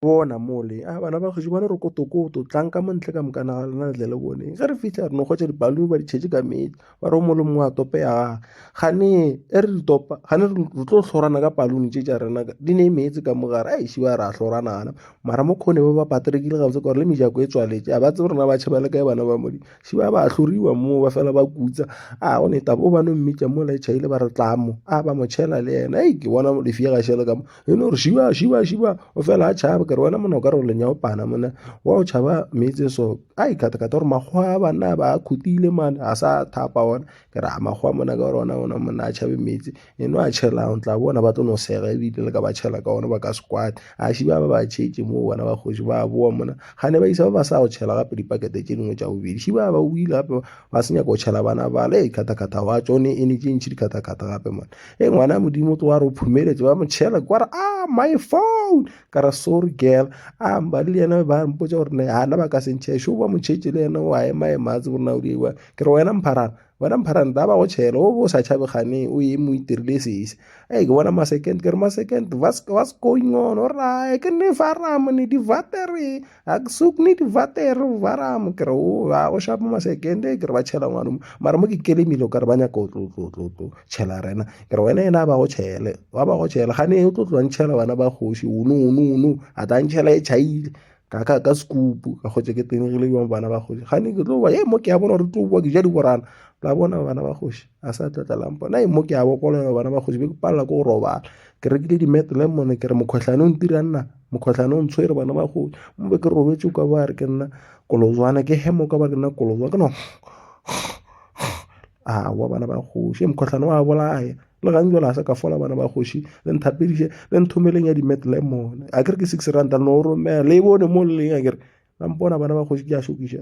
bona mole bana ba kgoši bane re kotokoto tlang ka montle ka mokana lena le le bone ge re fitlha re no kgwetsa dibaluni ba di tšhetše ka metsi ba re o mole mongwe a tope ya gane e re di topa gane re tlo hlorana ka paluni tše tša rena di ne meetse ka mogare šiba ra hlorana mara mo kgone ba paterekile gabotse ka gore le mejako e tswaletše a ba tsebe rena ba tšheba le kae bana ba modi šiba ba hloriwa mo ba fela ba kutsa o ne taba o ba no mmitša mo la tšhaile ba re tlamo ba mo tšhela le yena ke bona lefie ga šele ka mo e no re šiba o fela a tšhaba ke re wena mona o ka re o lenyao pana mona wa o tšhaba meetse so kata gore makgwa a bana ba khutile man a sa thapa ona ke re makgwa mona ka gore ona mona a tšhabe meetse eno a tšhela o tla bona ba tlo no sega ebile le ka ba tšhela ka ona ba ka squat a šiba ba tšhetše mo bona ba kgoši ba boa mona gane ba isa ba sa go tšhela gape dipakete tše dingwe tša bobedi šiba ba buile gape ba se nyaka go tšhela bana bale kata wa tsone e ne tše ntšhi dikata gape mona ngwana modimo tlo wa re o phumeletse ba mo tšhela kwa re my phone ka re sorry girl ba le yena ba mpotsa gore ana ba ka sentšhe šo ba motšhetše le yena o a ema tse borena o diewa ke re wena mpharana da ba go tšhela o bo sa tšhabegane o ye mo itirile sese ke bona masecond ke re masecond what's going on ora ke ne varam ne di vatere a suk ne di vatere varam ke re o shapa masecond ke re ba tšhela ngwana mara mo ke kelemile o ka re ba nyaka tlo tšhela rena ke re wena ena ba go tšhela gane o tlo ntšhela bana ba kgoši unu a ta ntšhela e tšhaile ka skupu ka kgotse ke tenegile yo bana ba kgoši gane ke tlo ba mo ke a bona re tlo bua ke ja di borana la bona bana ba kgoši a sa tlatla lampo mo ke a bokolela bana ba kgoši be ke palela ko go robala ke rekile di-mat lemon ke re mokgotlhane o ntira nna mokgotlhane o ntshwere bana ba kgoši mo be ke robetse ka ba re ke nna kolozwana ke hemo ka ba ke nna kolozwana ke no wa bana ba kgoši mokgotlhane wa bolaya le gantsi la sa ka fola bana ba kgoši le nthapediše le nthomeleng ya di-mat lemon a ke re ke 6 rand no romela le bone mo le leng a ke re la mpona bana ba kgoši ke a šokiša